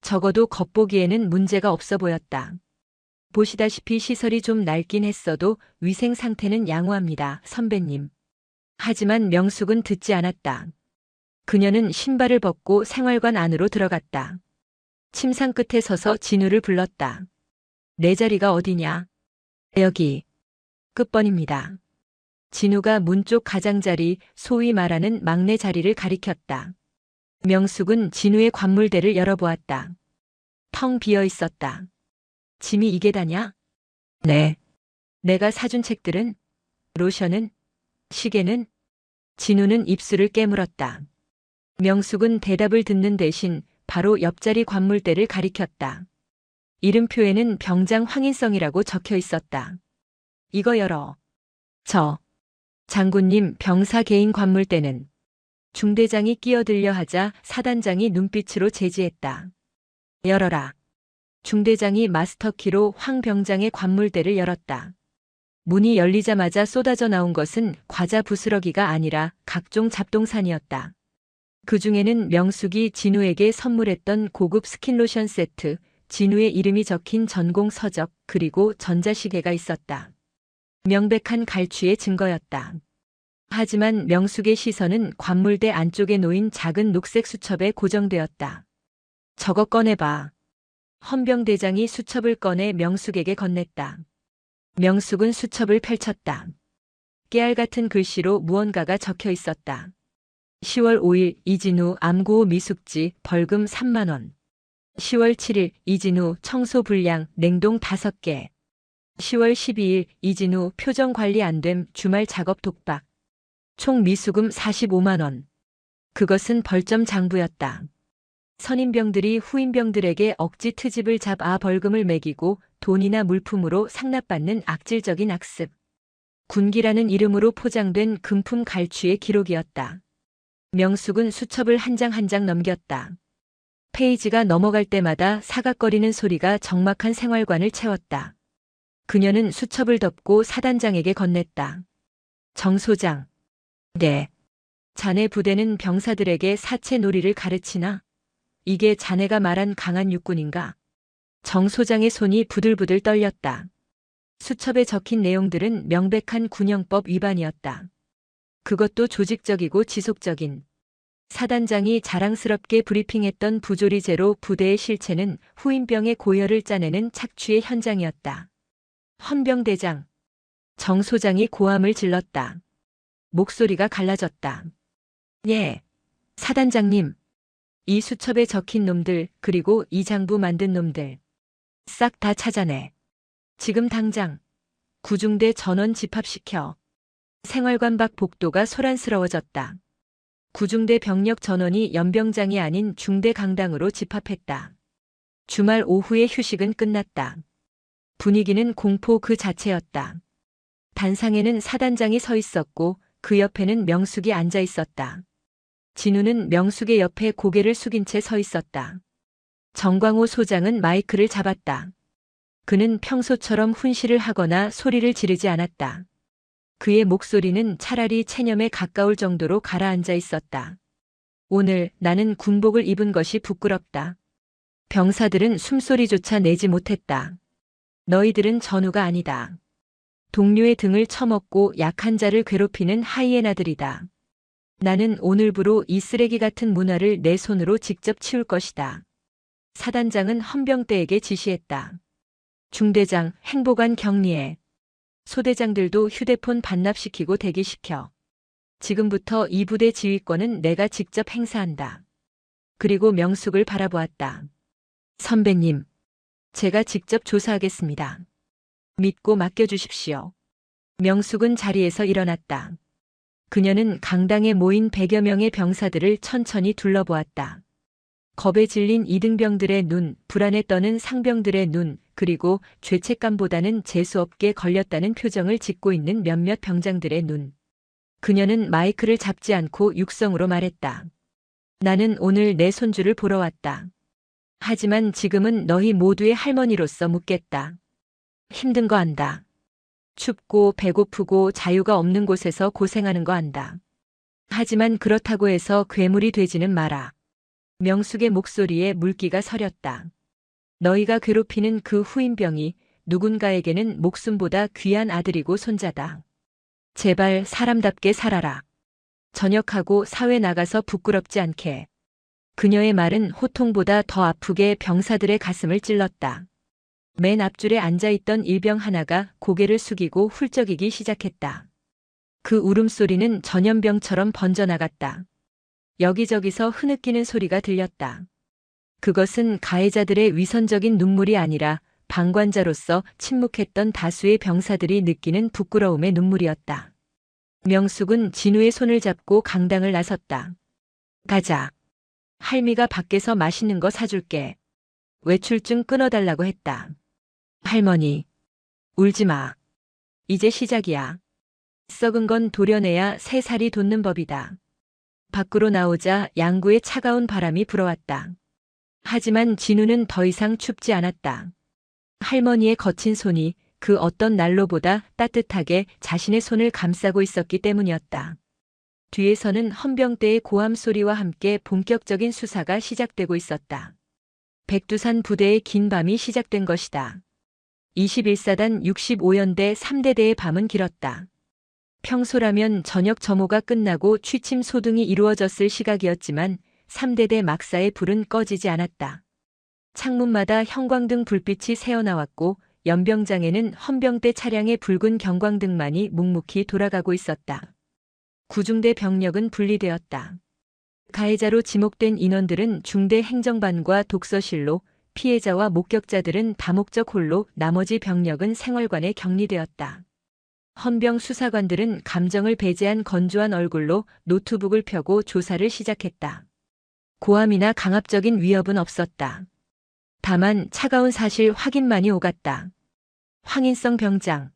적어도 겉보기에는 문제가 없어 보였다. 보시다시피 시설이 좀 낡긴 했어도 위생 상태는 양호합니다, 선배님. 하지만 명숙은 듣지 않았다. 그녀는 신발을 벗고 생활관 안으로 들어갔다. 침상 끝에 서서 진우를 불렀다. 내 자리가 어디냐? 여기. 끝번입니다. 진우가 문 쪽 가장자리, 소위 말하는 막내 자리를 가리켰다. 명숙은 진우의 관물대를 열어보았다. 텅 비어 있었다. 짐이 이게 다냐? 네. 내가 사준 책들은? 로션은? 시계는? 진우는 입술을 깨물었다. 명숙은 대답을 듣는 대신 바로 옆자리 관물대를 가리켰다. 이름표에는 병장 황인성이라고 적혀 있었다. 이거 열어. 장군님 병사 개인 관물대는. 중대장이 끼어들려 하자 사단장이 눈빛으로 제지했다. 열어라. 중대장이 마스터키로 황 병장의 관물대를 열었다. 문이 열리자마자 쏟아져 나온 것은 과자 부스러기가 아니라 각종 잡동산이었다. 그 중에는 명숙이 진우에게 선물했던 고급 스킨로션 세트, 진우의 이름이 적힌 전공 서적, 그리고 전자시계가 있었다. 명백한 갈취의 증거였다. 하지만 명숙의 시선은 관물대 안쪽에 놓인 작은 녹색 수첩에 고정되었다. 저거 꺼내봐. 헌병대장이 수첩을 꺼내 명숙에게 건넸다. 명숙은 수첩을 펼쳤다. 깨알 같은 글씨로 무언가가 적혀 있었다. 10월 5일 이진우 암구호 미숙지 벌금 3만 원. 10월 7일 이진우 청소 불량 냉동 5개. 10월 12일 이진우 표정 관리 안 됨 주말 작업 독박. 총 미수금 45만 원. 그것은 벌점 장부였다. 선임병들이 후임병들에게 억지 트집을 잡아 벌금을 매기고 돈이나 물품으로 상납받는 악질적인 악습. 군기라는 이름으로 포장된 금품 갈취의 기록이었다. 명숙은 수첩을 한 장 한 장 넘겼다. 페이지가 넘어갈 때마다 사각거리는 소리가 적막한 생활관을 채웠다. 그녀는 수첩을 덮고 사단장에게 건넸다. 정 소장. 네. 자네 부대는 병사들에게 사체 놀이를 가르치나? 이게 자네가 말한 강한 육군인가? 정 소장의 손이 부들부들 떨렸다. 수첩에 적힌 내용들은 명백한 군형법 위반이었다. 그것도 조직적이고 지속적인. 사단장이 자랑스럽게 브리핑했던 부조리제로 부대의 실체는 후임병의 고열을 짜내는 착취의 현장이었다. 헌병대장. 정 소장이 고함을 질렀다. 목소리가 갈라졌다. 예. 사단장님. 이 수첩에 적힌 놈들, 그리고 이 장부 만든 놈들. 싹 다 찾아내. 지금 당장. 구중대 전원 집합시켜. 생활관 밖 복도가 소란스러워졌다. 구중대 병력 전원이 연병장이 아닌 중대 강당으로 집합했다. 주말 오후의 휴식은 끝났다. 분위기는 공포 그 자체였다. 단상에는 사단장이 서 있었고 그 옆에는 명숙이 앉아 있었다. 진우는 명숙의 옆에 고개를 숙인 채 서 있었다. 정광호 소장은 마이크를 잡았다. 그는 평소처럼 훈시를 하거나 소리를 지르지 않았다. 그의 목소리는 차라리 체념에 가까울 정도로 가라앉아 있었다. 오늘 나는 군복을 입은 것이 부끄럽다. 병사들은 숨소리조차 내지 못했다. 너희들은 전우가 아니다. 동료의 등을 쳐먹고 약한 자를 괴롭히는 하이에나들이다. 나는 오늘부로 이 쓰레기 같은 문화를 내 손으로 직접 치울 것이다. 사단장은 헌병대에게 지시했다. 중대장, 행보관 격리해. 소대장들도 휴대폰 반납시키고 대기시켜. 지금부터 이 부대 지휘권은 내가 직접 행사한다. 그리고 명숙을 바라보았다. 선배님, 제가 직접 조사하겠습니다. 믿고 맡겨주십시오. 명숙은 자리에서 일어났다. 그녀는 강당에 모인 100여 명의 병사들을 천천히 둘러보았다. 겁에 질린 이등병들의 눈, 불안에 떠는 상병들의 눈, 그리고 죄책감보다는 재수없게 걸렸다는 표정을 짓고 있는 몇몇 병장들의 눈. 그녀는 마이크를 잡지 않고 육성으로 말했다. 나는 오늘 내 손주를 보러 왔다. 하지만 지금은 너희 모두의 할머니로서 묻겠다. 힘든 거 안다. 춥고 배고프고 자유가 없는 곳에서 고생하는 거 안다. 하지만 그렇다고 해서 괴물이 되지는 마라. 명숙의 목소리에 물기가 서렸다. 너희가 괴롭히는 그 후임병이 누군가에게는 목숨보다 귀한 아들이고 손자다. 제발 사람답게 살아라. 전역하고 사회 나가서 부끄럽지 않게. 그녀의 말은 호통보다 더 아프게 병사들의 가슴을 찔렀다. 맨 앞줄에 앉아있던 일병 하나가 고개를 숙이고 훌쩍이기 시작했다. 그 울음소리는 전염병처럼 번져나갔다. 여기저기서 흐느끼는 소리가 들렸다. 그것은 가해자들의 위선적인 눈물이 아니라 방관자로서 침묵했던 다수의 병사들이 느끼는 부끄러움의 눈물이었다. 명숙은 진우의 손을 잡고 강당을 나섰다. 가자. 할미가 밖에서 맛있는 거 사줄게. 외출증 끊어달라고 했다. 할머니, 울지 마. 이제 시작이야. 썩은 건 도려내야 새 살이 돋는 법이다. 밖으로 나오자 양구에 차가운 바람이 불어왔다. 하지만 진우는 더 이상 춥지 않았다. 할머니의 거친 손이 그 어떤 난로보다 따뜻하게 자신의 손을 감싸고 있었기 때문이었다. 뒤에서는 헌병대의 고함 소리와 함께 본격적인 수사가 시작되고 있었다. 백두산 부대의 긴 밤이 시작된 것이다. 21사단 65연대 3대대의 밤은 길었다. 평소라면 저녁 점호가 끝나고 취침 소등이 이루어졌을 시각이었지만 3대대 막사의 불은 꺼지지 않았다. 창문마다 형광등 불빛이 새어나왔고 연병장에는 헌병대 차량의 붉은 경광등만이 묵묵히 돌아가고 있었다. 구중대 병력은 분리되었다. 가해자로 지목된 인원들은 중대 행정반과 독서실로, 피해자와 목격자들은 다목적 홀로, 나머지 병력은 생활관에 격리되었다. 헌병 수사관들은 감정을 배제한 건조한 얼굴로 노트북을 펴고 조사를 시작했다. 고함이나 강압적인 위협은 없었다. 다만 차가운 사실 확인만이 오갔다. 황인성 병장.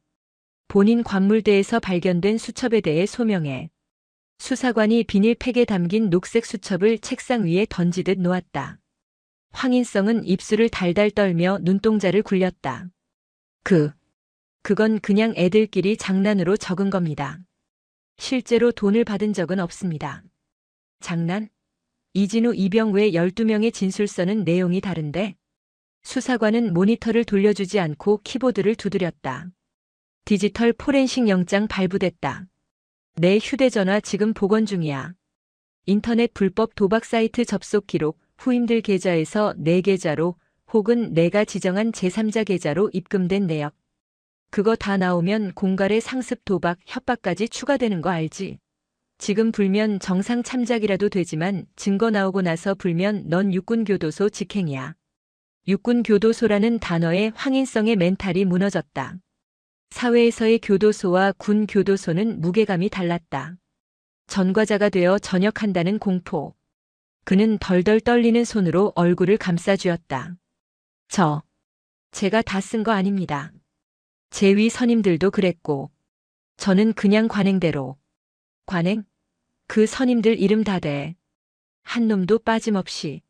본인 관물대에서 발견된 수첩에 대해 소명해. 수사관이 비닐팩에 담긴 녹색 수첩을 책상 위에 던지듯 놓았다. 황인성은 입술을 달달 떨며 눈동자를 굴렸다. 그건 그냥 애들끼리 장난으로 적은 겁니다. 실제로 돈을 받은 적은 없습니다. 장난? 이진우 이병 외 12명의 진술서는 내용이 다른데? 수사관은 모니터를 돌려주지 않고 키보드를 두드렸다. 디지털 포렌식 영장 발부됐다. 내 휴대전화 지금 복원 중이야. 인터넷 불법 도박 사이트 접속 기록, 후임들 계좌에서 내 계좌로 혹은 내가 지정한 제3자 계좌로 입금된 내역. 그거 다 나오면 공갈의 상습 도박, 협박까지 추가되는 거 알지? 지금 불면 정상 참작이라도 되지만 증거 나오고 나서 불면 넌 육군교도소 직행이야. 육군교도소라는 단어의 황인성의 멘탈이 무너졌다. 사회에서의 교도소와 군 교도소는 무게감이 달랐다. 전과자가 되어 전역한다는 공포. 그는 덜덜 떨리는 손으로 얼굴을 감싸쥐었다. 제가 다 쓴 거 아닙니다. 제 위 선임들도 그랬고. 저는 그냥 관행대로. 관행? 그 선임들 이름 다 돼. 한 놈도 빠짐없이.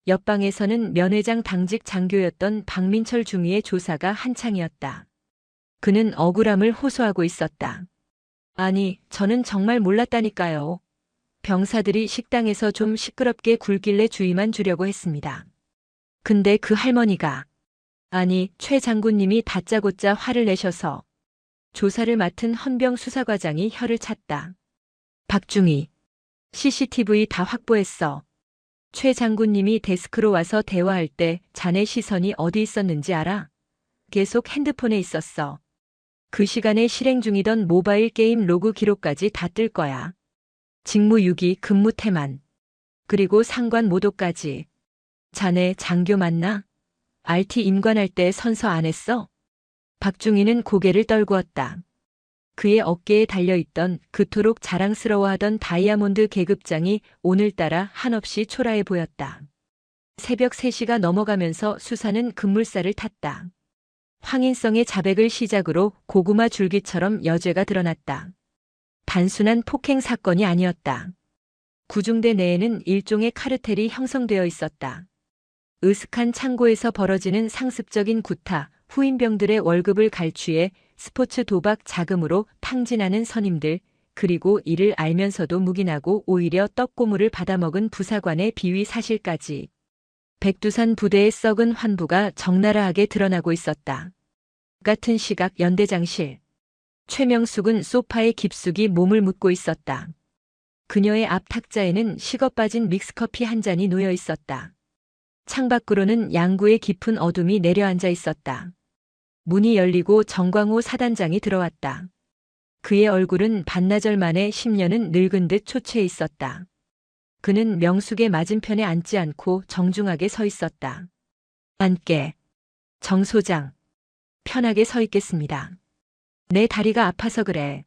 옆방에서는 면회장 당직 장교였던 박민철 중위의 조사가 한창이었다. 그는 억울함을 호소하고 있었다. 아니, 저는 정말 몰랐다니까요. 병사들이 식당에서 좀 시끄럽게 굴길래 주의만 주려고 했습니다. 근데 그 할머니가, 아니, 최 장군님이 다짜고짜 화를 내셔서 조사를 맡은 헌병 수사과장이 혀를 찼다. 박중희, CCTV 다 확보했어. 최 장군님이 데스크로 와서 대화할 때 자네 시선이 어디 있었는지 알아? 계속 핸드폰에 있었어. 그 시간에 실행 중이던 모바일 게임 로그 기록까지 다 뜰 거야. 직무유기, 근무태만. 그리고 상관 모도까지. 자네 장교 맞나? RT 임관할 때 선서 안 했어? 박중희는 고개를 떨구었다. 그의 어깨에 달려있던 그토록 자랑스러워하던 다이아몬드 계급장이 오늘따라 한없이 초라해 보였다. 새벽 3시가 넘어가면서 수사는 급물살을 탔다. 황인성의 자백을 시작으로 고구마 줄기처럼 여죄가 드러났다. 단순한 폭행 사건이 아니었다. 구중대 내에는 일종의 카르텔이 형성되어 있었다. 으슥한 창고에서 벌어지는 상습적인 구타, 후임병들의 월급을 갈취해 스포츠 도박 자금으로 탕진하는 선임들, 그리고 이를 알면서도 묵인하고 오히려 떡고물을 받아먹은 부사관의 비위 사실까지. 백두산 부대의 썩은 환부가 적나라하게 드러나고 있었다. 같은 시각 연대장실. 최명숙은 소파에 깊숙이 몸을 묻고 있었다. 그녀의 앞 탁자에는 식어 빠진 믹스커피 한 잔이 놓여 있었다. 창밖으로는 양구의 깊은 어둠이 내려앉아 있었다. 문이 열리고 정광호 사단장이 들어왔다. 그의 얼굴은 반나절 만에 10년은 늙은 듯 초췌해 있었다. 그는 명숙의 맞은편에 앉지 않고 정중하게 서 있었다. 앉게. 정 소장. 편하게 서 있겠습니다. 내 다리가 아파서 그래.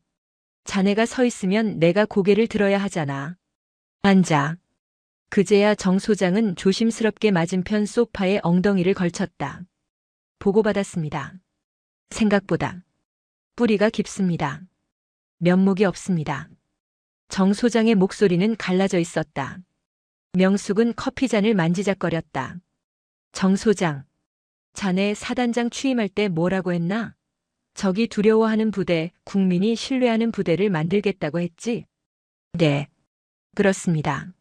자네가 서 있으면 내가 고개를 들어야 하잖아. 앉아. 그제야 정 소장은 조심스럽게 맞은편 소파에 엉덩이를 걸쳤다. 보고받았습니다. 생각보다 뿌리가 깊습니다. 면목이 없습니다. 정 소장의 목소리는 갈라져 있었다. 명숙은 커피잔을 만지작거렸다. 정 소장, 자네 사단장 취임할 때 뭐라고 했나? 적이 두려워하는 부대, 국민이 신뢰하는 부대를 만들겠다고 했지? 네, 그렇습니다.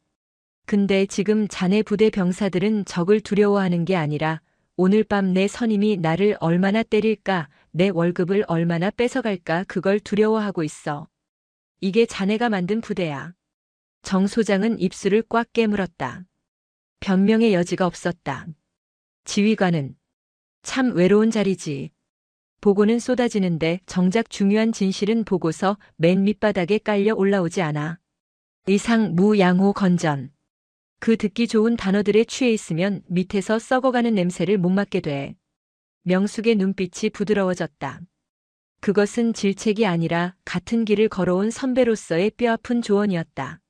근데 지금 자네 부대 병사들은 적을 두려워하는 게 아니라 오늘 밤 내 선임이 나를 얼마나 때릴까, 내 월급을 얼마나 뺏어갈까 그걸 두려워하고 있어. 이게 자네가 만든 부대야. 정 소장은 입술을 꽉 깨물었다. 변명의 여지가 없었다. 지휘관은 참 외로운 자리지. 보고는 쏟아지는데 정작 중요한 진실은 보고서 맨 밑바닥에 깔려 올라오지 않아. 의상, 무, 양호, 건전. 그 듣기 좋은 단어들에 취해 있으면 밑에서 썩어가는 냄새를 못 맡게 돼. 명숙의 눈빛이 부드러워졌다. 그것은 질책이 아니라 같은 길을 걸어온 선배로서의 뼈아픈 조언이었다.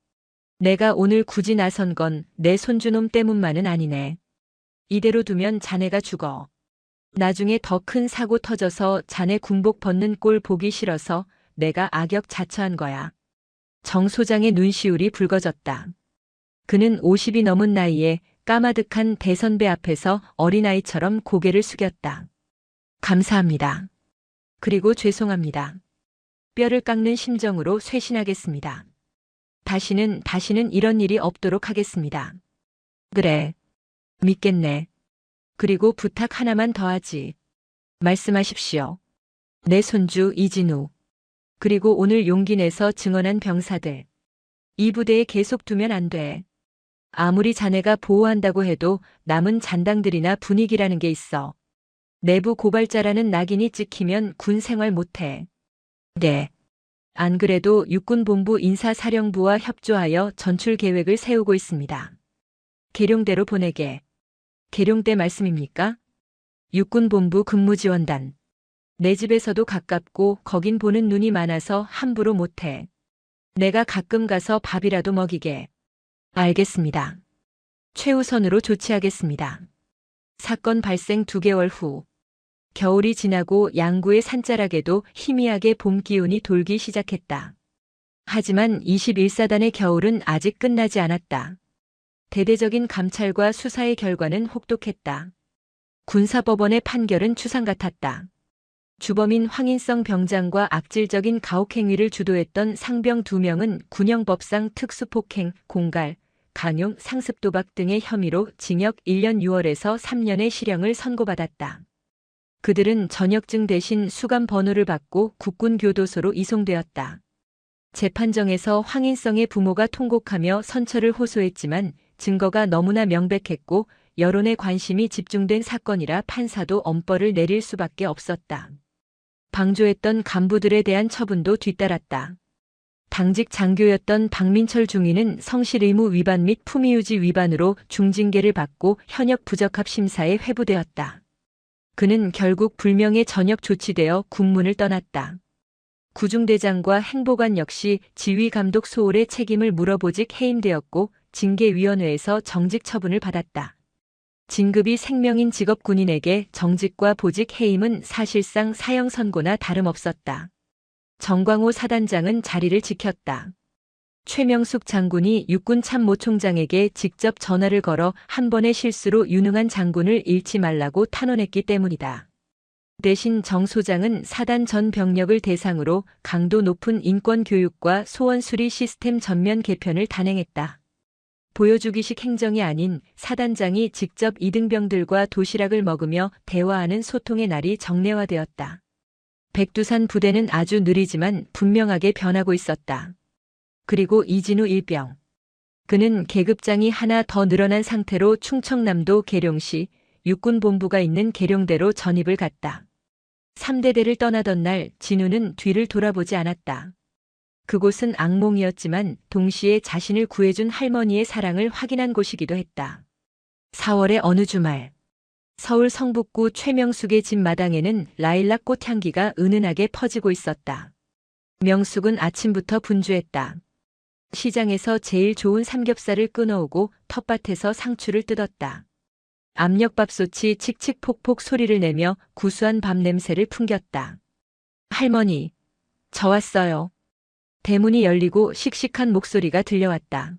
내가 오늘 굳이 나선 건 내 손주놈 때문만은 아니네. 이대로 두면 자네가 죽어. 나중에 더 큰 사고 터져서 자네 군복 벗는 꼴 보기 싫어서 내가 악역 자처한 거야. 정 소장의 눈시울이 붉어졌다. 그는 50이 넘은 나이에 까마득한 대선배 앞에서 어린아이처럼 고개를 숙였다. 감사합니다. 그리고 죄송합니다. 뼈를 깎는 심정으로 쇄신하겠습니다. 다시는 이런 일이 없도록 하겠습니다. 그래. 믿겠네. 그리고 부탁 하나만 더 하지. 말씀하십시오. 내 손주 이진우. 그리고 오늘 용기 내서 증언한 병사들. 이 부대에 계속 두면 안 돼. 아무리 자네가 보호한다고 해도 남은 잔당들이나 분위기라는 게 있어. 내부 고발자라는 낙인이 찍히면 군 생활 못해. 네. 안 그래도 육군본부 인사사령부와 협조하여 전출 계획을 세우고 있습니다. 계룡대로 보내게. 계룡대 말씀입니까? 육군본부 근무지원단. 내 집에서도 가깝고 거긴 보는 눈이 많아서 함부로 못해. 내가 가끔 가서 밥이라도 먹이게. 알겠습니다. 최우선으로 조치하겠습니다. 사건 발생 2개월 후. 겨울이 지나고 양구의 산자락에도 희미하게 봄 기운이 돌기 시작했다. 하지만 21사단의 겨울은 아직 끝나지 않았다. 대대적인 감찰과 수사의 결과는 혹독했다. 군사법원의 판결은 추상 같았다. 주범인 황인성 병장과 악질적인 가혹행위를 주도했던 상병 2명은 군형법상 특수폭행, 공갈, 강용, 상습도박 등의 혐의로 징역 1년 6월에서 3년의 실형을 선고받았다. 그들은 전역증 대신 수감 번호를 받고 국군교도소로 이송되었다. 재판정에서 황인성의 부모가 통곡하며 선처를 호소했지만 증거가 너무나 명백했고 여론의 관심이 집중된 사건이라 판사도 엄벌을 내릴 수밖에 없었다. 방조했던 간부들에 대한 처분도 뒤따랐다. 당직 장교였던 박민철 중위는 성실 의무 위반 및 품위유지 위반으로 중징계를 받고 현역 부적합 심사에 회부되었다. 그는 결국 불명예 전역 조치되어 군문을 떠났다. 구중대장과 행보관 역시 지휘감독 소홀의 책임을 물어보직 해임되었고 징계위원회에서 정직 처분을 받았다. 진급이 생명인 직업 군인에게 정직과 보직 해임은 사실상 사형 선고나 다름없었다. 정광호 사단장은 자리를 지켰다. 최명숙 장군이 육군 참모총장에게 직접 전화를 걸어 한 번의 실수로 유능한 장군을 잃지 말라고 탄원했기 때문이다. 대신 정 소장은 사단 전 병력을 대상으로 강도 높은 인권 교육과 소원 수리 시스템 전면 개편을 단행했다. 보여주기식 행정이 아닌 사단장이 직접 이등병들과 도시락을 먹으며 대화하는 소통의 날이 정례화되었다. 백두산 부대는 아주 느리지만 분명하게 변하고 있었다. 그리고 이진우 일병. 그는 계급장이 하나 더 늘어난 상태로 충청남도 계룡시 육군본부가 있는 계룡대로 전입을 갔다. 3대대를 떠나던 날 진우는 뒤를 돌아보지 않았다. 그곳은 악몽이었지만 동시에 자신을 구해준 할머니의 사랑을 확인한 곳이기도 했다. 4월의 어느 주말, 서울 성북구 최명숙의 집 마당에는 라일락 꽃향기가 은은하게 퍼지고 있었다. 명숙은 아침부터 분주했다. 시장에서 제일 좋은 삼겹살을 끊어오고 텃밭에서 상추를 뜯었다. 압력밥솥이 칙칙폭폭 소리를 내며 구수한 밥 냄새를 풍겼다. 할머니, 저 왔어요. 대문이 열리고 씩씩한 목소리가 들려왔다.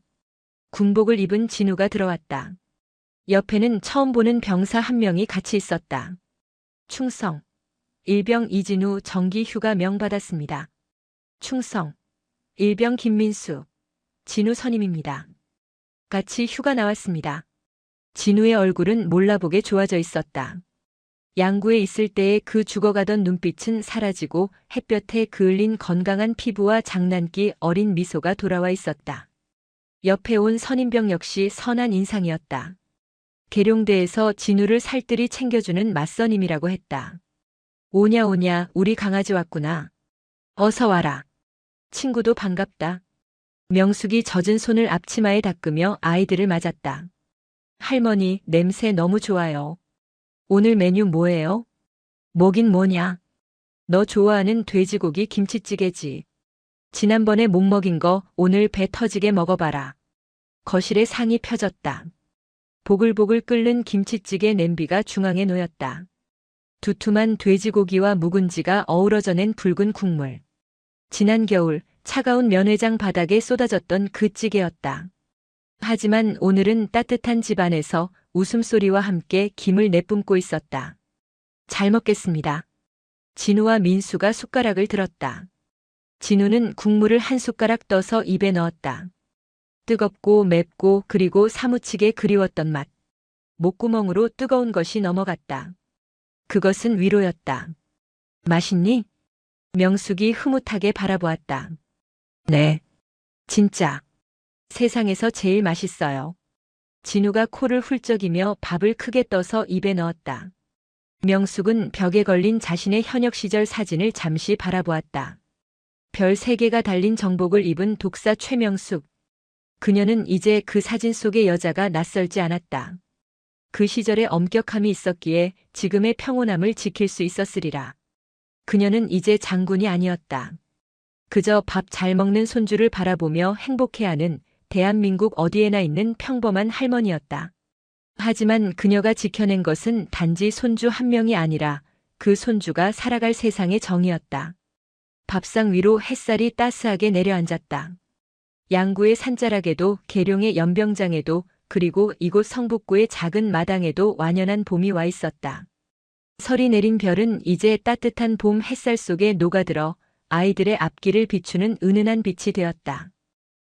군복을 입은 진우가 들어왔다. 옆에는 처음 보는 병사 한 명이 같이 있었다. 충성. 일병 이진우 정기 휴가 명 받았습니다. 충성. 일병 김민수. 진우 선임입니다. 같이 휴가 나왔습니다. 진우의 얼굴은 몰라보게 좋아져 있었다. 양구에 있을 때의 그 죽어가던 눈빛은 사라지고 햇볕에 그을린 건강한 피부와 장난기 어린 미소가 돌아와 있었다. 옆에 온 선임병 역시 선한 인상이었다. 계룡대에서 진우를 살뜰히 챙겨주는 맞선임이라고 했다. 오냐 오냐 우리 강아지 왔구나. 어서 와라. 친구도 반갑다. 명숙이 젖은 손을 앞치마에 닦으며 아이들을 맞았다. 할머니, 냄새 너무 좋아요. 오늘 메뉴 뭐예요? 뭐긴 뭐냐? 너 좋아하는 돼지고기 김치찌개지. 지난번에 못 먹인 거 오늘 배 터지게 먹어봐라. 거실에 상이 펴졌다. 보글보글 끓는 김치찌개 냄비가 중앙에 놓였다. 두툼한 돼지고기와 묵은지가 어우러져 낸 붉은 국물. 지난 겨울 차가운 면회장 바닥에 쏟아졌던 그 찌개였다. 하지만 오늘은 따뜻한 집안에서 웃음소리와 함께 김을 내뿜고 있었다. 잘 먹겠습니다. 진우와 민수가 숟가락을 들었다. 진우는 국물을 한 숟가락 떠서 입에 넣었다. 뜨겁고 맵고 그리고 사무치게 그리웠던 맛. 목구멍으로 뜨거운 것이 넘어갔다. 그것은 위로였다. 맛있니? 명숙이 흐뭇하게 바라보았다. 네. 진짜. 세상에서 제일 맛있어요. 진우가 코를 훌쩍이며 밥을 크게 떠서 입에 넣었다. 명숙은 벽에 걸린 자신의 현역 시절 사진을 잠시 바라보았다. 별 3개가 달린 정복을 입은 독사 최명숙. 그녀는 이제 그 사진 속의 여자가 낯설지 않았다. 그 시절의 엄격함이 있었기에 지금의 평온함을 지킬 수 있었으리라. 그녀는 이제 장군이 아니었다. 그저 밥 잘 먹는 손주를 바라보며 행복해하는 대한민국 어디에나 있는 평범한 할머니였다. 하지만 그녀가 지켜낸 것은 단지 손주 한 명이 아니라 그 손주가 살아갈 세상의 정이었다. 밥상 위로 햇살이 따스하게 내려앉았다. 양구의 산자락에도 계룡의 연병장에도 그리고 이곳 성북구의 작은 마당에도 완연한 봄이 와 있었다. 설이 내린 별은 이제 따뜻한 봄 햇살 속에 녹아들어 아이들의 앞길을 비추는 은은한 빛이 되었다.